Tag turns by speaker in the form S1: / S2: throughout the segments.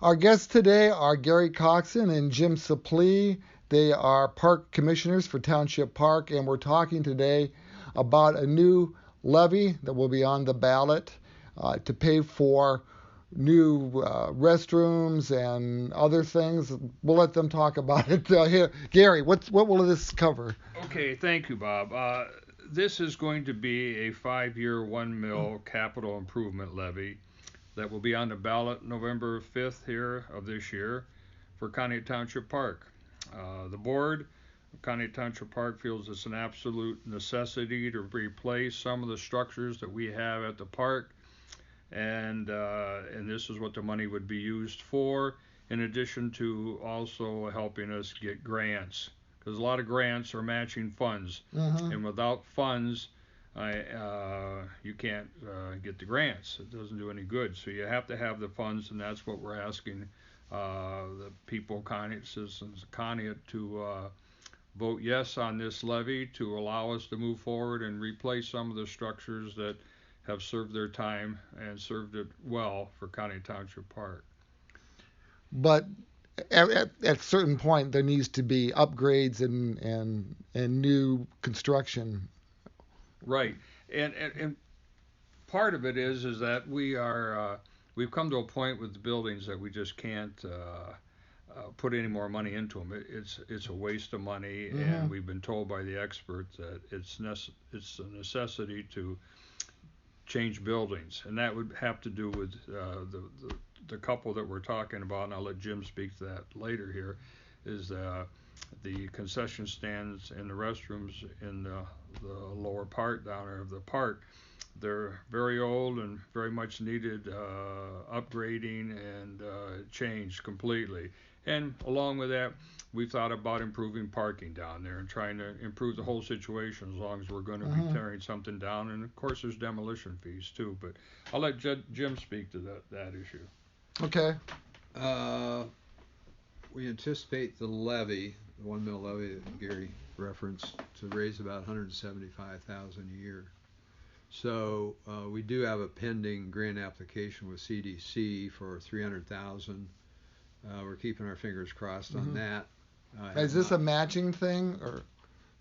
S1: Our guests today are Gary Coxon and Jim Supplee. They are park commissioners for Township Park, and we're talking today about a new levy that will be on the ballot to pay for new restrooms and other things. We'll let them talk about it. Here, Gary, what will this cover?
S2: Okay, thank you, Bob. This is going to be a 5-year, 1 mil capital improvement levy that will be on the ballot November 5th here of this year for County Township Park. The board of County Township Park feels it's an absolute necessity to replace some of the structures that we have at the park, and this is what the money would be used for, in addition to also helping us get grants, because a lot of grants are matching funds,
S1: Mm-hmm.
S2: and without funds, you can't get the grants. It doesn't do any good. So you have to have the funds, and that's what we're asking the people, citizens of Conneaut, to vote yes on this levy to allow us to move forward and replace some of the structures that have served their time and served it well for County Township Park.
S1: But at a certain point, there needs to be upgrades and new construction.
S2: Right, and part of it is that we've come to a point with the buildings that we just can't put any more money into them. It's a waste of money,
S1: Mm-hmm.
S2: and we've been told by the experts that it's a necessity to change buildings, and that would have to do with the couple that we're talking about, and I'll let Jim speak to that later here, is the concession stands and the restrooms in the lower part down there of the park. They're very old and very much needed upgrading and changed completely. And along with that, we've thought about improving parking down there and trying to improve the whole situation as long as we're going to be
S1: Mm-hmm.
S2: tearing something down. And of course, there's demolition fees too. But I'll let Jim speak to that issue.
S1: Okay.
S3: Uh, we anticipate the levy, the 1 mil levy that Gary referenced, to raise about 175,000 a year. So we do have a pending grant application with CDC for 300,000. We're keeping our fingers crossed on
S1: Mm-hmm.
S3: that.
S1: Is this a matching thing or?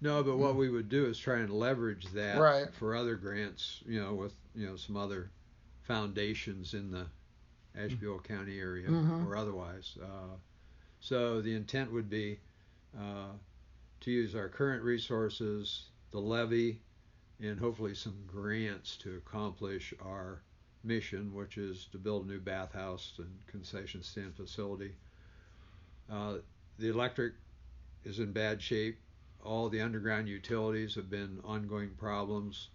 S3: No, but what we would do is try and leverage that
S1: Right.
S3: for other grants, with some other foundations in the Asheville County area
S1: Mm-hmm.
S3: or otherwise. So the intent would be to use our current resources, the levy, and hopefully some grants to accomplish our mission, which is to build a new bathhouse and concession stand facility. The electric is in bad shape. All the underground utilities have been ongoing problems.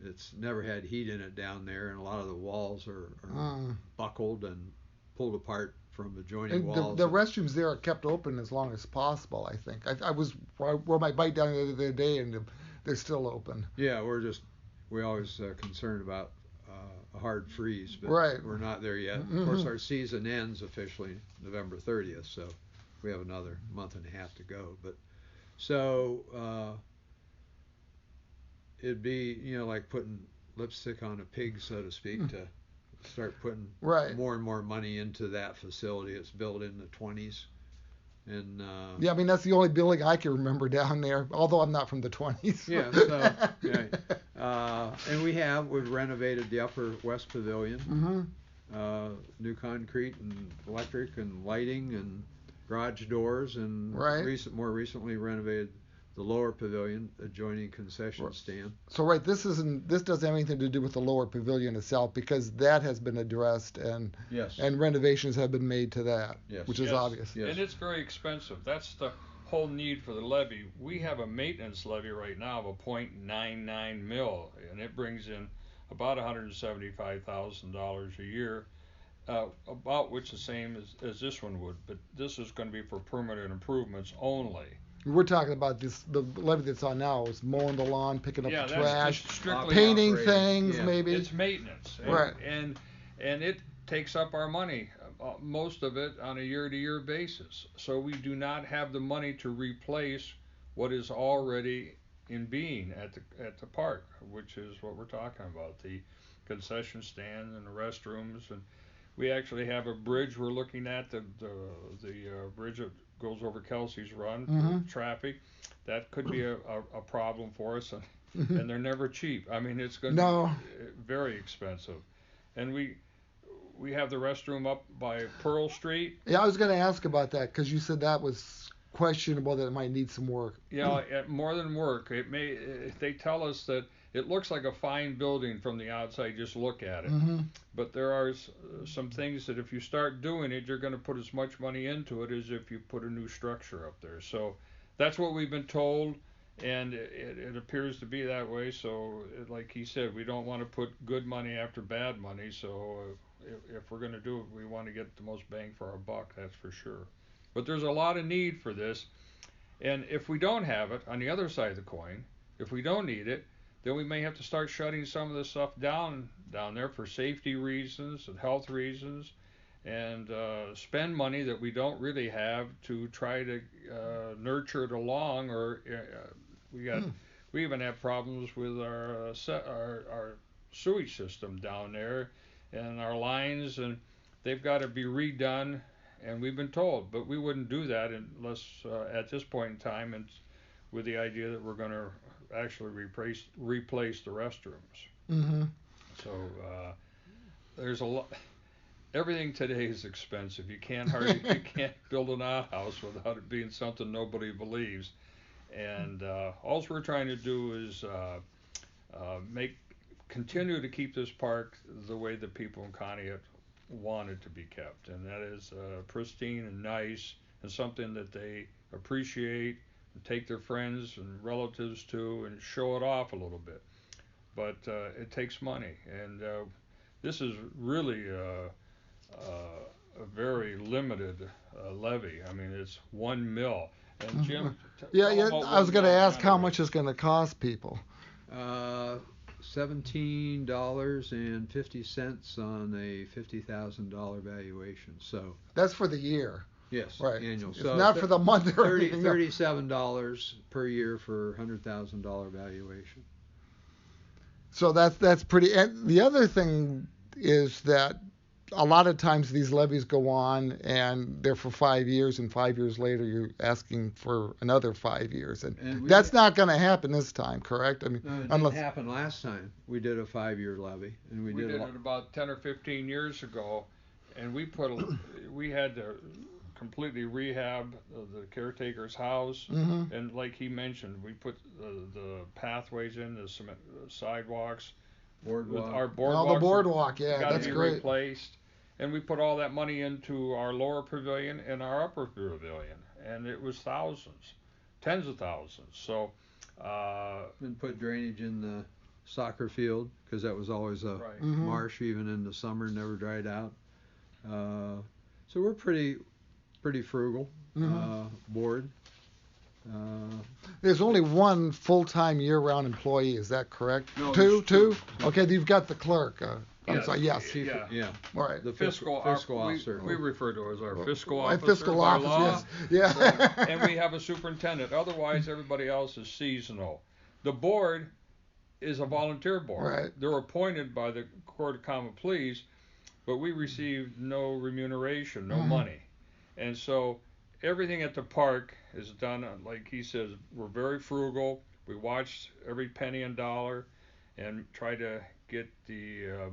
S3: It's never had heat in it down there, and a lot of the walls are buckled and pulled apart from adjoining
S1: And the,
S3: walls.
S1: the restrooms there are kept open as long as possible, I think. I rode my bike down there the other day and they're still open.
S3: Yeah, we always concerned about a hard freeze, but
S1: Right.
S3: we're not there yet.
S1: Mm-hmm.
S3: Of course, our season ends officially November 30th, so we have another month and a half to go. But so it'd be like putting lipstick on a pig, so to speak, to start putting
S1: Right.
S3: more and more money into that facility. It's built in the 20s, and
S1: Yeah, I mean that's the only building I can remember down there, although I'm not from the 20s.
S3: yeah, so yeah, and we've renovated the upper west pavilion,
S1: Mm-hmm.
S3: new concrete and electric and lighting and garage doors, and
S1: Right.
S3: more recently renovated the lower pavilion adjoining concession stand.
S1: So right, this doesn't have anything to do with the lower pavilion itself because that has been addressed
S3: Yes.
S1: and renovations have been made to that,
S3: Yes.
S1: which is
S2: Yes.
S1: obvious.
S3: Yes.
S2: And it's very expensive. That's the whole need for the levy. We have a maintenance levy right now of a 0.99 mil, and it brings in about $175,000 a year, about which the same as this one would. But this is going to be for permanent improvements only.
S1: We're talking about the levy that's on now is mowing the lawn, picking up
S2: Yeah,
S1: the
S2: that's
S1: trash,
S2: just strictly
S1: painting
S3: operating,
S1: things,
S3: yeah.
S1: maybe.
S2: It's maintenance,
S1: Right.
S2: and it takes up our money, most of it on a year-to-year basis. So we do not have the money to replace what is already in being at the park, which is what we're talking about, the concession stand and the restrooms, and We actually have a bridge we're looking at, the bridge that goes over Kelsey's Run for traffic. That could be a problem for us, and they're never cheap. I mean, it's going to
S1: No.
S2: be very expensive. And we have the restroom up by Pearl Street.
S1: Yeah, I was going to ask about that because you said that was questionable, that it might need some work.
S2: Yeah, more than work. They tell us that it looks like a fine building from the outside. Just look at it. But there are some things that if you start doing it, you're going to put as much money into it as if you put a new structure up there. So that's what we've been told, and it appears to be that way. So, like he said, we don't want to put good money after bad money. So if we're going to do it, we want to get the most bang for our buck. That's for sure. But there's a lot of need for this, and if we don't have it, on the other side of the coin, if we don't need it, then we may have to start shutting some of this stuff down there for safety reasons and health reasons, and spend money that we don't really have to try to nurture it along. Or we even have problems with our sewage system down there and our lines, and they've got to be redone. And we've been told, but we wouldn't do that unless at this point in time, and with the idea that we're going to actually replace the restrooms. So there's a lot. Everything today is expensive. You can't build an outhouse without it being something nobody believes. And all we're trying to do is continue to keep this park the way the people in Conneaut want it to be kept, and that is pristine and nice, and something that they appreciate and take their friends and relatives to and show it off a little bit. But it takes money, and this is really a very limited levy. I mean, it's 1 mil. And Jim,
S1: yeah, I was going to ask how much it's going to cost people.
S3: $17.50 on a $50,000 valuation. So
S1: that's for the year.
S3: Yes,
S1: right.
S3: Annual.
S1: It's so not for the month or anything.
S3: $37 per year for $100,000 valuation.
S1: So that's pretty. And the other thing is that a lot of times these levies go on and they're for 5 years, and 5 years later you're asking for another 5 years, and that's not going to happen this time, correct? I mean,
S3: no, it didn't happen last time. We did a 5-year levy, and we did it
S2: about 10 or 15 years ago, and we had to completely rehab the caretaker's house, and like he mentioned, we put the pathways in, the cement sidewalks. Our boardwalk.
S1: Oh, the boardwalk, yeah, that's great.
S2: Replaced, and we put all that money into our lower pavilion and our upper pavilion, and it was thousands, tens of thousands. So,
S3: and put drainage in the soccer field because that was always a marsh, even in the summer, never dried out. So we're pretty frugal board.
S1: There's only one full-time year-round employee, is that correct?
S2: No,
S1: two? Okay, you've got the clerk.
S2: Yes.
S1: Sorry, yes.
S3: Yeah.
S1: All right.
S3: The fiscal officer.
S2: We refer to it as our fiscal officer.
S1: Fiscal officer, yes. Yeah.
S2: So, and we have a superintendent. Otherwise, everybody else is seasonal. The board is a volunteer board.
S1: Right.
S2: They're appointed by the Court of Common Pleas, but we receive no remuneration, no money. And so everything at the park is done, like he says, we're very frugal. We watch every penny and dollar and try to get the, I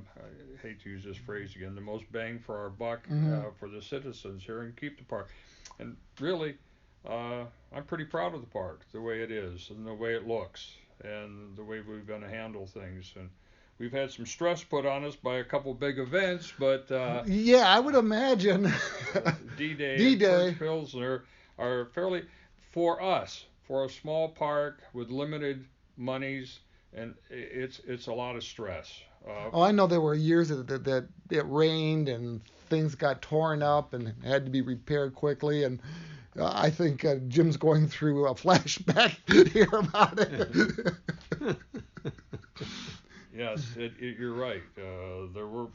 S2: hate to use this phrase again, the most bang for our buck for the citizens here and keep the park. And really, I'm pretty proud of the park, the way it is and the way it looks and the way we're going to handle things. And we've had some stress put on us by a couple big events, but
S1: yeah, I would imagine
S2: D-Day and Pilsner are fairly, for us, for a small park with limited monies, and it's a lot of stress.
S1: I know there were years that it rained and things got torn up and had to be repaired quickly, and I think Jim's going through a flashback here about it.
S2: Yes, you're right. There were,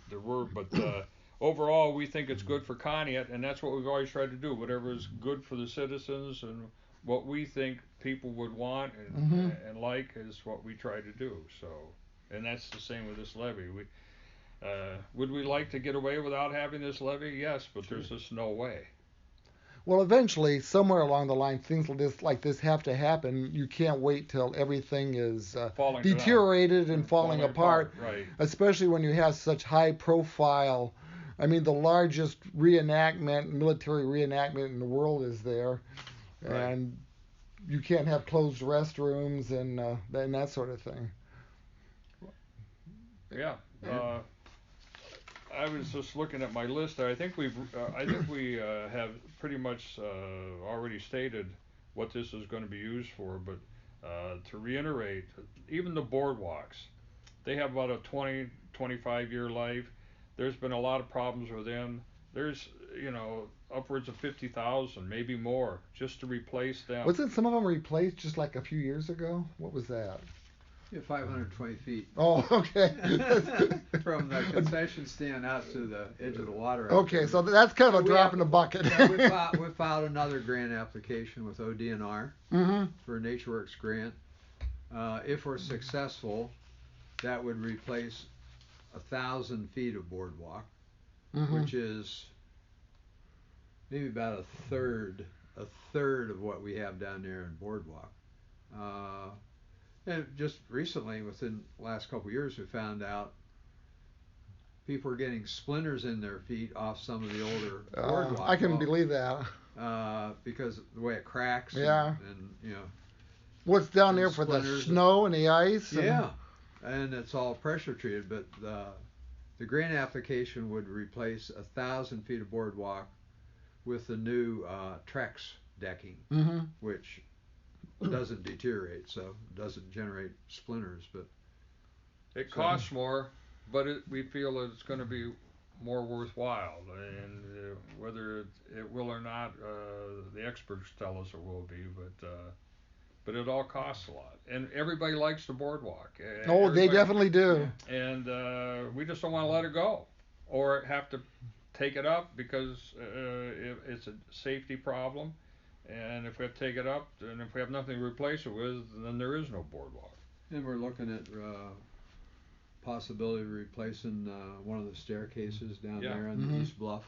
S2: but overall, we think it's good for Conneaut, and that's what we've always tried to do. Whatever is good for the citizens and what we think people would want and like is what we try to do. So, and that's the same with this levy. Would we like to get away without having this levy? Yes, but there's just no way.
S1: Well, eventually, somewhere along the line, things like this have to happen. You can't wait till everything is deteriorated and falling apart,
S2: right?
S1: Especially when you have such high profile. I mean, the largest reenactment, military reenactment in the world is there,
S2: Right.
S1: and you can't have closed restrooms and that sort of thing.
S2: Yeah. I was just looking at my list. I think we have pretty much already stated what this is going to be used for. But to reiterate, even the boardwalks, they have about a 25 year life. There's been a lot of problems with them. There's upwards of 50,000, maybe more, just to replace them.
S1: Wasn't some of them replaced just like a few years ago? What was that?
S3: Yeah, 520 feet.
S1: Oh, okay.
S3: From the concession stand out to the edge of the water.
S1: Okay, so that's kind of a drop in the bucket.
S3: We filed another grant application with ODNR for a NatureWorks grant. If we're successful, that would replace 1,000 feet of boardwalk, which is maybe about a third of what we have down there in boardwalk. And just recently, within the last couple of years, we found out people are getting splinters in their feet off some of the older boardwalk.
S1: I can believe that.
S3: Because of the way it cracks.
S1: Yeah.
S3: And
S1: What's down there for the snow and the ice?
S3: Yeah. And it's all pressure treated, but the grant application would replace 1,000 feet of boardwalk with the new Trex decking, which doesn't deteriorate, so it doesn't generate splinters. But
S2: it costs more, but we feel that it's going to be more worthwhile, and whether it will or not, the experts tell us it will be, but it all costs a lot, and everybody likes the boardwalk.
S1: They definitely do.
S2: And we just don't want to let it go, or have to take it up because it's a safety problem. And if we have to take it up, and if we have nothing to replace it with, then there is no boardwalk.
S3: And we're looking at possibility of replacing one of the staircases down there on the East Bluff.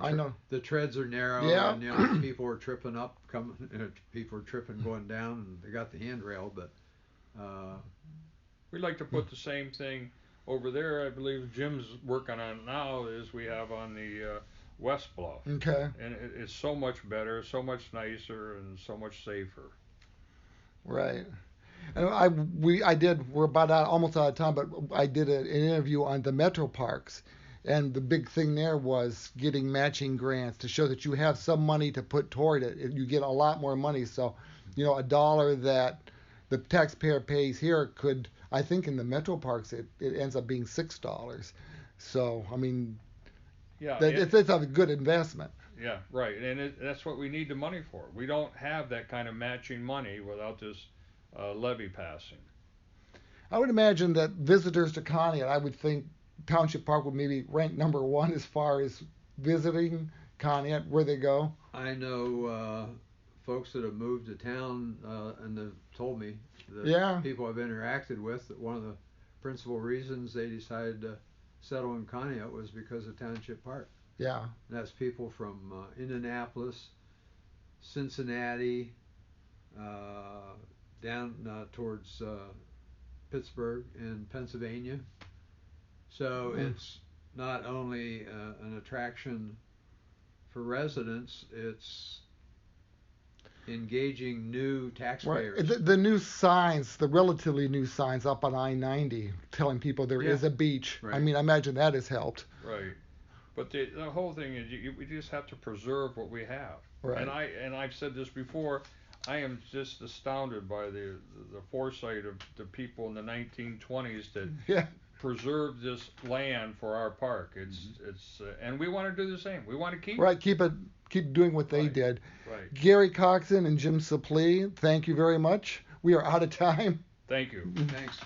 S1: I know.
S3: The treads are narrow, and people are tripping up, people are tripping going down, and they got the handrail, but
S2: we'd like to put the same thing over there. I believe Jim's working on it now, is we have on the West Bluff.
S1: Okay.
S2: And it's so much better, so much nicer, and so much safer.
S1: Right. And we're about almost out of time, but I did an interview on the metro parks, and the big thing there was getting matching grants to show that you have some money to put toward it. You get a lot more money. So, $1 that the taxpayer pays here could, I think in the metro parks, it ends up being $6. So, I mean, it's a good investment.
S2: Yeah, right. And that's what we need the money for. We don't have that kind of matching money without this levy passing.
S1: I would imagine that visitors to Conneaut, I would think Township Park would maybe rank number one as far as visiting Conneaut, where they go.
S3: I know folks that have moved to town and have told me that people I've interacted with that one of the principal reasons they decided to settle in Conneaut was because of Township Park.
S1: Yeah.
S3: And that's people from Indianapolis, Cincinnati, down towards Pittsburgh and Pennsylvania. So it's not only an attraction for residents, it's engaging new taxpayers.
S1: Right. The new signs, the relatively new signs up on I-90 telling people there is a beach. Right. I mean, I imagine that has helped.
S2: Right. But the whole thing is we just have to preserve what we have.
S1: Right.
S2: And I've said this before, I am just astounded by the foresight of the people in the 1920s that preserved this land for our park. It's and we want to do the same. We want to keep doing what they did.
S3: Right.
S1: Gary Coxon and Jim Supplee, thank you very much. We are out of time.
S2: Thank you.
S3: Thanks.